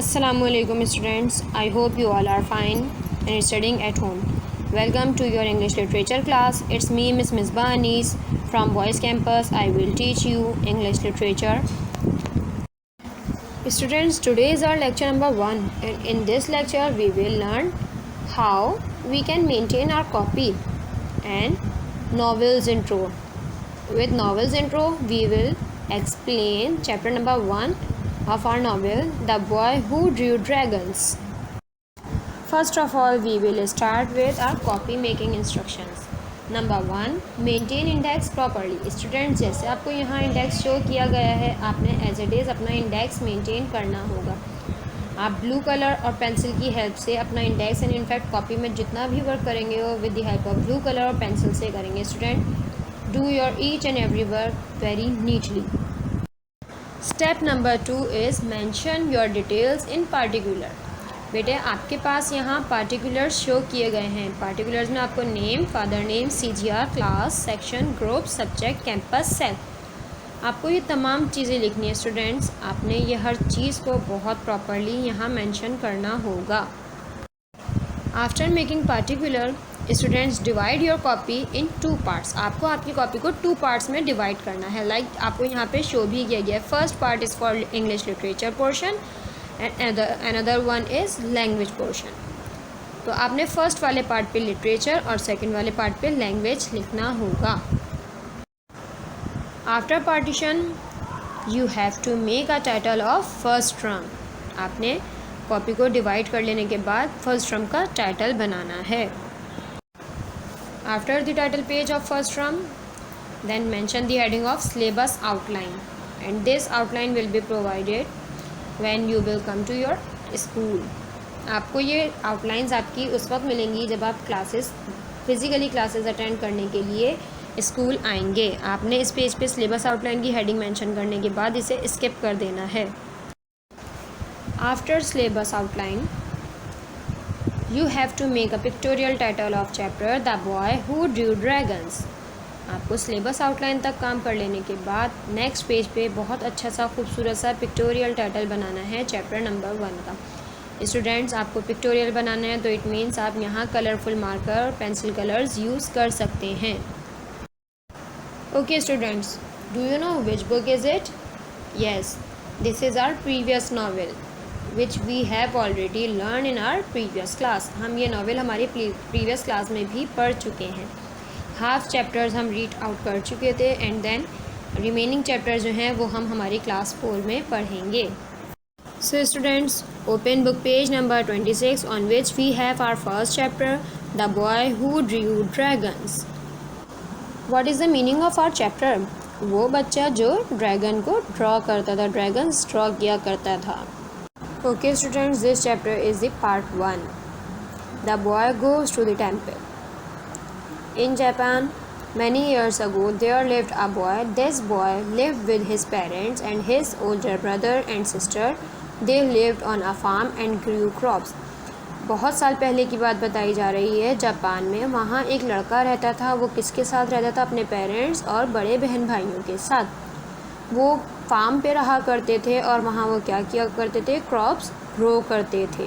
Assalamualaikum students. I hope you all are fine and studying at home. Welcome to your English literature class. It's me Miss Misbah Anis from Boys Campus. I will teach you English literature. Students, today is our lecture number 1 and in this lecture we will learn how we can maintain our copy and novels intro. With novels intro we will explain chapter number 1 of our novel The Boy Who Drew Dragons. First of all, we will start with our copy making instructions. Number 1, maintain index properly. Students, जैसे आपको यहाँ index show किया गया है, आपने as it is अपना index maintain करना होगा. आप ब्लू कलर और पेंसिल की हेल्प से अपना इंडेक्स एंड इनफैक्ट कॉपी में जितना भी वर्क करेंगे वो with the help of blue colour और पेंसिल से करेंगे. Student, do your each and every work very neatly. Step number 2 is mention your details in particular. बेटे, आपके पास यहाँ पार्टिकुलर्स शो किए गए हैं. पार्टिकुलर्स में आपको name, father name, CGR, class, section, group, subject, campus, cell, आपको ये तमाम चीज़ें लिखनी है. स्टूडेंट्स, आपने ये हर चीज़ को बहुत प्रॉपरली यहाँ मेंशन करना होगा. After making particular, students divide your copy in 2 parts. आपको आपकी कॉपी को 2 पार्ट्स में डिवाइड करना है. लाइक आपको यहाँ पे शो भी किया गया है. First part is for English literature portion and another one is language portion. तो आपने फर्स्ट वाले पार्ट पे लिटरेचर और सेकंड वाले पार्ट पे लैंग्वेज लिखना होगा. After partition you have to make a title of first term. आपने कॉपी को डिवाइड कर लेने के बाद फर्स्ट टर्म का टाइटल बनाना है. After the title page of first term, then mention the heading of syllabus outline, and this outline will be provided when you will come to your school. आपको ये outlines आपकी उस वक्त मिलेंगी जब आप फिज़िकली क्लासेस अटेंड करने के लिए स्कूल आएंगे. आपने इस पेज पे syllabus outline की हेडिंग मेंशन करने के बाद इसे स्किप कर देना है. After syllabus outline, you have to make a pictorial title of chapter The Boy Who Drew Dragons. आपको सिलेबस आउटलाइन तक काम कर लेने के बाद नेक्स्ट पेज पे बहुत अच्छा सा खूबसूरत सा पिक्टोरियल टाइटल बनाना है चैप्टर नंबर 1 का. स्टूडेंट्स, आपको पिक्टोरियल बनाना है तो इट मीन्स आप यहाँ कलरफुल मार्कर और पेंसिल कलर्स यूज़ कर सकते हैं. Okay students, do you know which book is it? Yes, this is our previous novel which we have already learned in our previous class. हम ये novel हमारी previous class में भी पढ़ चुके हैं. हाफ चैप्टर्स हम रीड आउट कर चुके थे एंड देन रिमेनिंग चैप्टर्स जो हैं वो हम हमारी क्लास 4 में पढ़ेंगे. So students, open book page number 26 on which we have our first chapter, The Boy Who Drew Dragons. What is the meaning of our chapter? वो बच्चा जो ड्रैगन को ड्रॉ करता था, ड्रैगन्स ड्रॉ किया करता था. Okay students, this chapter is the part 1. The boy goes to the temple. In Japan, many years ago, there lived a boy. This boy lived with his parents and his older brother and sister. They lived on a farm and grew crops. बहुत साल पहले की बात बताई जा रही है. Japan में वहाँ एक लड़का रहता था. वो किसके साथ रहता था? अपने पेरेंट्स और बड़े बहन भाइयों के साथ. वो फार्म पे रहा करते थे और वहाँ वो क्या किया करते थे? क्रॉप्स ग्रो करते थे.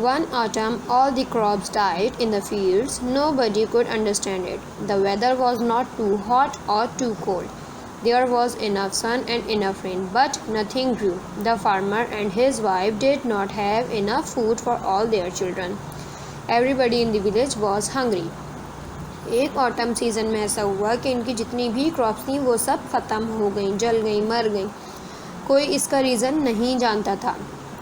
One autumn, all the crops died in the fields. Nobody could understand it. The weather was not too hot or too cold. There was enough sun and enough rain, but nothing grew. The farmer and his wife did not have enough food for all their children. Everybody in the village was hungry. एक autumn season में ऐसा हुआ कि इनकी जितनी भी crops थी वो सब ख़त्म हो गई, जल गई, मर गई. कोई इसका रीज़न नहीं जानता था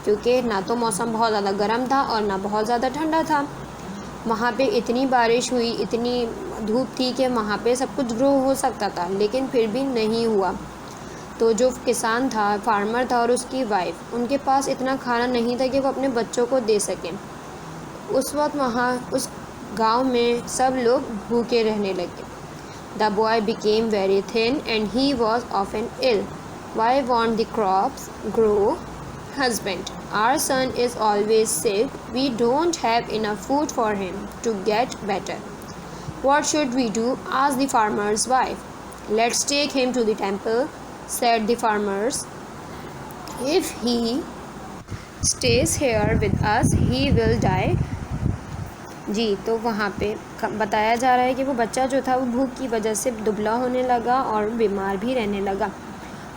क्योंकि ना तो मौसम बहुत ज़्यादा गर्म था और ना बहुत ज़्यादा ठंडा था. वहाँ पे इतनी बारिश हुई, इतनी धूप थी कि वहाँ पे सब कुछ ग्रो हो सकता था लेकिन फिर भी नहीं हुआ. तो जो किसान था, फार्मर था और उसकी वाइफ, उनके पास इतना खाना नहीं था कि वो अपने बच्चों को दे सकें. उस वक्त वहाँ उस गांव में सब लोग भूखे रहने लगे. The boy became very thin and he was often ill. Why won't the crops grow? Husband, our son is always sick. We don't have enough food for him to get better. What should we do? Asked the farmer's wife. Let's take him to the temple, said the farmers. If he stays here with us he will die। जी, तो वहाँ पे बताया जा रहा है कि वो बच्चा जो था वो भूख की वजह से दुबला होने लगा और बीमार भी रहने लगा।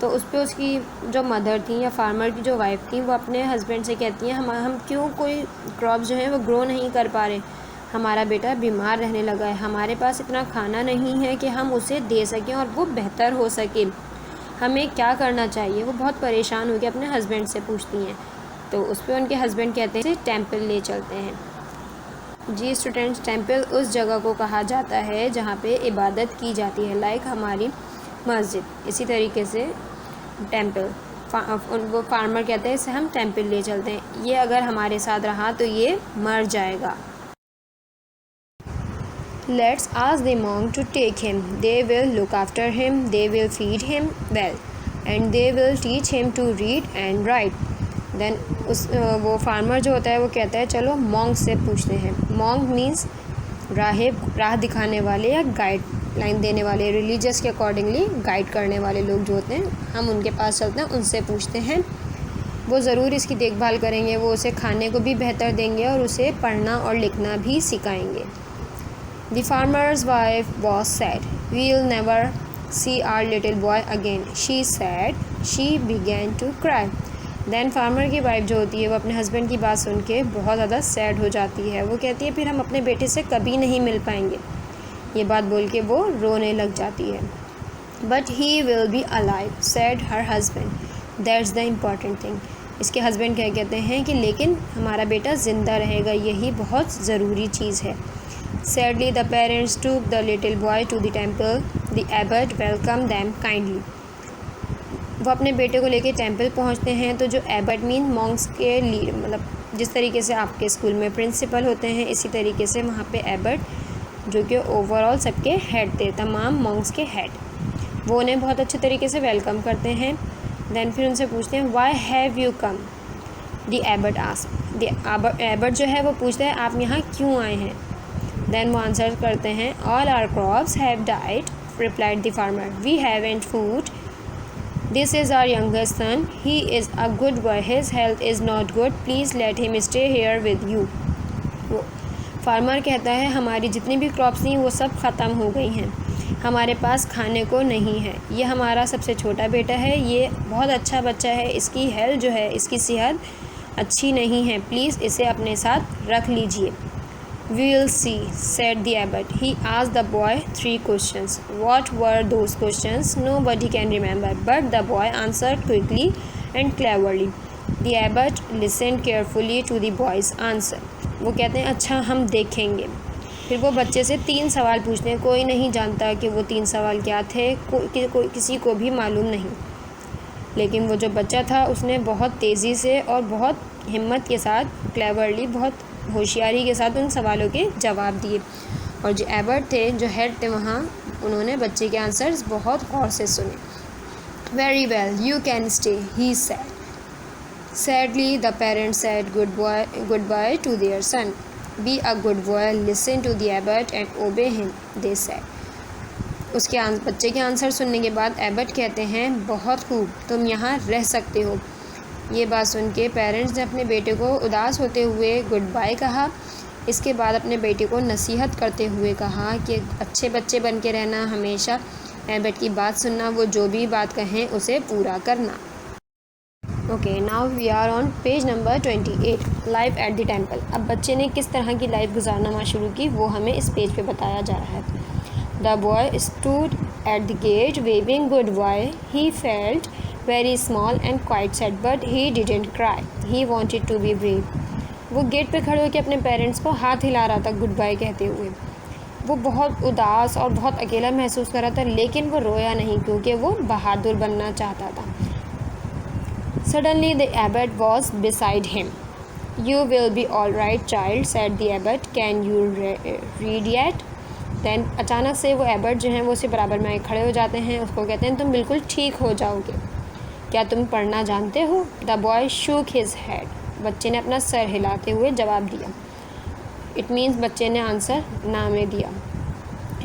तो उस पर उसकी जो मदर थी या फार्मर की जो वाइफ थी वो अपने हस्बैंड से कहती हैं हम क्यों कोई क्रॉप जो है वो ग्रो नहीं कर पा रहे, हमारा बेटा बीमार रहने लगा है, हमारे पास इतना खाना नहीं है कि हम उसे दे सकें और वो बेहतर हो सके, हमें क्या करना चाहिए। वो बहुत परेशान होकर अपने हस्बैंड से पूछती हैं। तो उस पर उनके हस्बैंड कहते हैं टेंपल ले चलते हैं। जी स्टूडेंट्स, टेंपल उस जगह को कहा जाता है जहाँ पे इबादत की जाती है, लाइक हमारी मस्जिद। इसी तरीके से टेंपल वो फार्मर कहते हैं इसे हम टेंपल ले चलते हैं, ये अगर हमारे साथ रहा तो ये मर जाएगा। Let's ask the monk to take him. They will look after him, they will feed him well, and they will teach him to read and write. Then वो फार्मर जो होता है वो कहता है चलो मॉन्क से पूछते हैं। मॉन्क मीन्स राहिब, राह दिखाने वाले या गाइड लाइन देने वाले, रिलीजियस के अकॉर्डिंगली गाइड करने वाले लोग जो होते हैं, हम उनके पास चलते हैं, उनसे पूछते हैं। वो ज़रूर इसकी देखभाल करेंगे, वो उसे खाने को भी बेहतर देंगे और उसे पढ़ना और लिखना भी सिखाएंगे। The farmer's wife was sad. We'll never see our little boy again, she said. She began to cry. Then farmer की वाइफ जो होती है वो अपने हस्बैंड की बात सुन के बहुत ज़्यादा सैड हो जाती है। वो कहती है फिर हम अपने बेटे से कभी नहीं मिल पाएंगे। ये बात बोल के वो रोने लग जाती है। But he will be alive, said her husband. That's the important thing. इसके हस्बैंड क्या कहते हैं कि लेकिन हमारा बेटा ज़िंदा रहेगा, यही बहुत ज़रूरी चीज़ है। Sadly, the parents took the little boy to the temple. The abbot welcomed them kindly. वो अपने बेटे को लेके टेंपल पहुंचते हैं। तो जो एबट मीन मॉन्क्स के लीड, मतलब जिस तरीके से आपके स्कूल में प्रिंसिपल होते हैं, इसी तरीके से वहाँ पे एबट जो कि ओवरऑल सबके हेड थे, तमाम मॉन्क्स के हेड, वो उन्हें बहुत अच्छे तरीके से वेलकम करते हैं। देन फिर उनसे पूछते हैं why have you come. The Abbott ask. The Abbott जो है वो पूछते हैं आप यहाँ क्यों आए हैं। देन वो आंसर करते हैं all our crops have died, replied the farmer, we haven't food, this is our youngest son, he is a good boy, his health is not good, please let him stay here with you. वो farmer कहता है हमारी जितनी भी crops थी वो सब ख़त्म हो गई हैं, हमारे पास खाने को नहीं है, ये हमारा सबसे छोटा बेटा है, ये बहुत अच्छा बच्चा है, इसकी हेल्थ जो है, इसकी सेहत अच्छी नहीं है, प्लीज़ इसे अपने साथ रख लीजिए। We'll see, said the abbot. He asked the boy 3 questions. What were those questions? Nobody can remember, but the boy answered quickly and cleverly. The abbot listened carefully to the boy's answer. वो कहते हैं अच्छा हम देखेंगे। फिर वो बच्चे से 3 सवाल पूछते हैं। कोई नहीं जानता कि वो 3 सवाल क्या थे, किसी को भी मालूम नहीं, लेकिन वो जो बच्चा था उसने बहुत तेज़ी से और बहुत हिम्मत के साथ, क्लेवरली, बहुत होशियारी के साथ उन सवालों के जवाब दिए। और जो एबर्ट थे, जो हेड थे वहाँ, उन्होंने बच्चे के आंसर्स बहुत गौर से सुने। Very well, you can stay, he said. Sadly the parents said goodbye to their son, be a good boy, listen to the abbot and obey him, they said. उसके बच्चे के आंसर सुनने के बाद एबर्ट कहते हैं बहुत खूब, तुम यहाँ रह सकते हो। ये बात सुन के पेरेंट्स ने अपने बेटे को उदास होते हुए गुड बाय कहा। इसके बाद अपने बेटे को नसीहत करते हुए कहा कि अच्छे बच्चे बन के रहना, हमेशा एबट की बात सुनना, वो जो भी बात कहें उसे पूरा करना। Okay, now we are on page number 28, life at the temple. अब बच्चे ने किस तरह की लाइफ गुजारना शुरू की वो हमें इस पेज पे बताया जा रहा है। The boy stood at the gate waving goodbye, he felt very small and quite sad, but he didn't cry. He wanted to be brave. वो गेट पे खड़े होकर अपने पेरेंट्स को हाथ हिला रहा था गुड बाय कहते हुए। वो बहुत उदास और बहुत अकेला महसूस कर रहा था, लेकिन वो रोया नहीं क्योंकि वो बहादुर बनना चाहता था। Suddenly the abbot was beside him. You will be all right, child, said the abbot. Can you read yet? Then अचानक से वो एबर्ट जो हैं वो उसके बराबर में खड़े हो जाते हैं। उसको कहते हैं तुम बिल्कुल ठीक हो जाओगे, क्या तुम पढ़ना जानते हो? The boy shook his head. बच्चे ने अपना सर हिलाते हुए जवाब दिया। इट मीन्स बच्चे ने आंसर ना में दिया।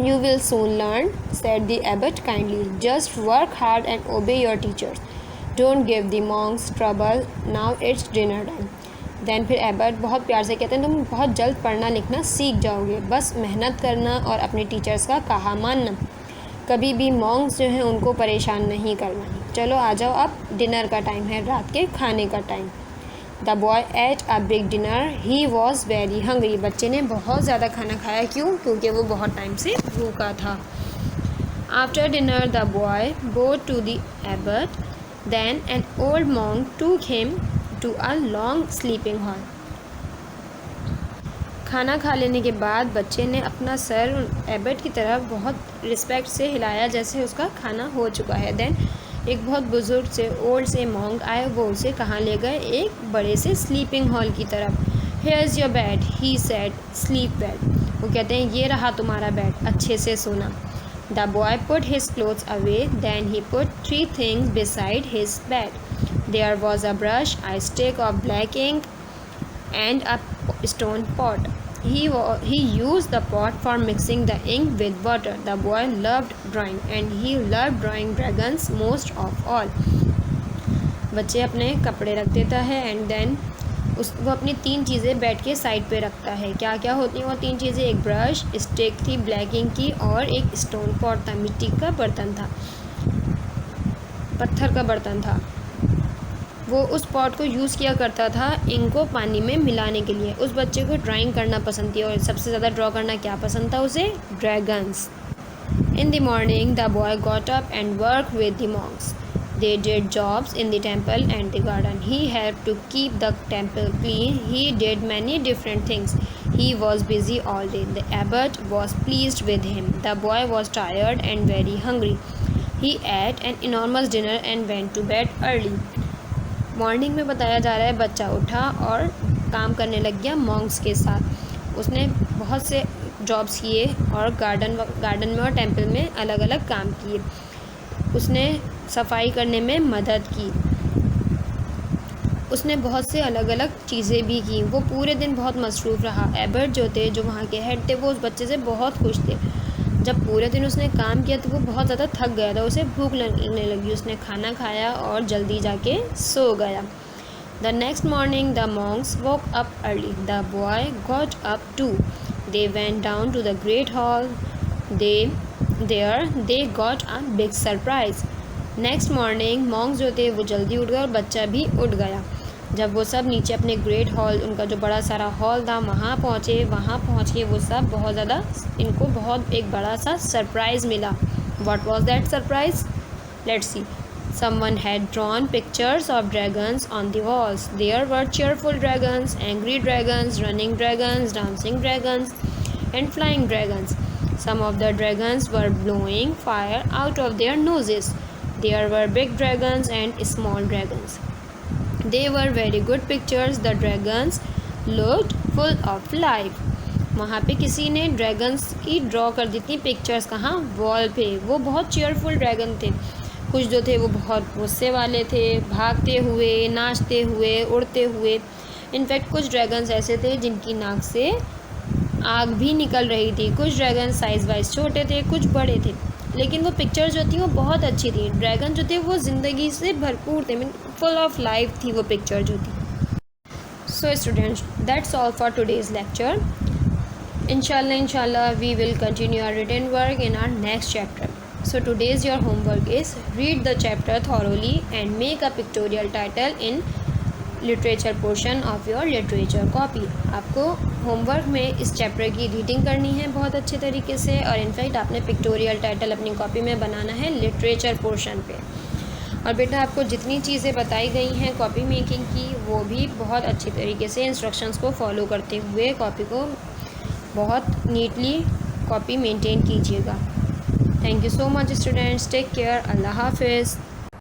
You will soon learn, said the Abbott kindly, just work hard and ओबे your teachers. Don't give the Monks trouble, now it's dinner time. Then फिर एबर्ट बहुत प्यार से कहते हैं तुम बहुत जल्द पढ़ना लिखना सीख जाओगे, बस मेहनत करना और अपने टीचर्स का कहा मानना, कभी भी मॉन्क्स जो हैं उनको परेशान नहीं करना। चलो आ जाओ, अब डिनर का टाइम है, रात के खाने का time. The boy at a big dinner, he was very hungry. बच्चे ने बहुत ज़्यादा खाना खाया, क्यों? क्योंकि वो बहुत टाइम से भूखा था। After dinner the boy go to the abbot, then an old monk took him to a long sleeping hall. खाना खा लेने के बाद बच्चे ने अपना सर एबर्ट की तरफ बहुत रिस्पेक्ट से हिलाया, जैसे उसका खाना हो चुका है। देन एक बहुत बुज़ुर्ग से ओल्ड से मॉन्क आए, वो उसे कहाँ ले गए? एक बड़े से स्लीपिंग हॉल की तरफ। Here is your bed, he said, sleep well. वो कहते हैं ये रहा तुम्हारा बेड, अच्छे से सोना। The boy put his clothes away, then he put 3 things beside his bed. There was a brush, a stick of black ink, and a stone pot. He used the pot for mixing the ink with water. The boy loved drawing, and he loved drawing dragons most of all. बच्चे अपने कपड़े रख देता है and then वो अपनी 3 चीज़ें बैठ के साइड पे रखता है। क्या क्या होती हैं वो 3 चीज़ें? एक ब्रश, स्टिक थी ब्लैक इंक की, और एक स्टोन पॉट था, मिट्टी का बर्तन था, पत्थर का बर्तन था। वो उस पॉट को यूज़ किया करता था इंक को पानी में मिलाने के लिए। उस बच्चे को ड्राइंग करना पसंद थी, और सबसे ज़्यादा ड्रॉ करना क्या पसंद था उसे? Dragons. In the morning the boy got up and work with the monks. They did jobs in the temple and the garden. He had to keep the temple clean. He did many different things. He was busy all day. The abbot was pleased with him. The boy was tired and very hungry. He ate an enormous dinner and went to bed early. Morning में बताया जा रहा है बच्चा उठा और काम करने लग गया मॉन्क्स के साथ। उसने बहुत से जॉब्स किए और गार्डन में और टेम्पल में अलग अलग काम किए। उसने सफाई करने में मदद की। उसने बहुत से अलग अलग चीज़ें भी की। वो पूरे दिन बहुत मसरूफ़ रहा। एबर्ट जो थे, जो वहाँ के हेड थे, वो उस बच्चे से बहुत खुश थे। जब पूरे दिन उसने काम किया तो वो बहुत ज़्यादा थक गया था, उसे भूख लगने लगी। उसने खाना खाया और जल्दी जाके सो गया। The next morning the monks woke up early. The boy got up too. They went down to the great hall. They got a big surprise. Next morning monks जो थे वो जल्दी उठ गए और बच्चा भी उठ गया। जब वो सब नीचे अपने ग्रेट हॉल, उनका जो बड़ा सारा हॉल था, वहाँ पहुँच के वो सब बहुत ज़्यादा, इनको बहुत एक बड़ा सा सरप्राइज़ मिला। What was that surprise? Let's see. Someone had drawn pictures of dragons on the walls. There were cheerful dragons, angry dragons, running dragons, dancing dragons, and flying dragons. Some of the dragons were blowing fire out of their noses. There were big dragons and small dragons. They were very good pictures. The dragons looked full of life. वहाँ पे किसी ने dragons की draw कर दी थी pictures. कहाँ? Wall पे। वो बहुत चीयरफुल ड्रैगन थे। कुछ जो थे वो बहुत गुस्से वाले थे, भागते हुए, नाचते हुए, उड़ते हुए। इनफैक्ट कुछ ड्रैगन्स ऐसे थे जिनकी नाक से आग भी निकल रही थी। कुछ ड्रैगन साइज़ वाइज छोटे थे, कुछ बड़े थे, लेकिन वो पिक्चर जो थी वो बहुत अच्छी थी। ड्रैगन जो थे वो ज़िंदगी से भरपूर थे, मीन फुल ऑफ लाइफ थी वो पिक्चर जो थी। So students, that's all for today's lecture. Inshallah, we will continue our written work in our next chapter. So today's your homework is read the chapter thoroughly and make a pictorial title in literature portion of your literature copy. आपको homework में इस chapter की reading करनी है बहुत अच्छे तरीके से, और इनफैक्ट आपने पिक्टोरियल टाइटल अपनी कॉपी में बनाना है लिटरेचर पोर्शन पे। और बेटा आपको जितनी चीज़ें बताई गई हैं कॉपी मेकिंग की, वो भी बहुत अच्छी तरीके से इंस्ट्रक्शंस को फॉलो करते हुए कॉपी को बहुत नीटली कॉपी मेंटेन कीजिएगा। Thank you so much students, take care, अल्लाह हाफिज़।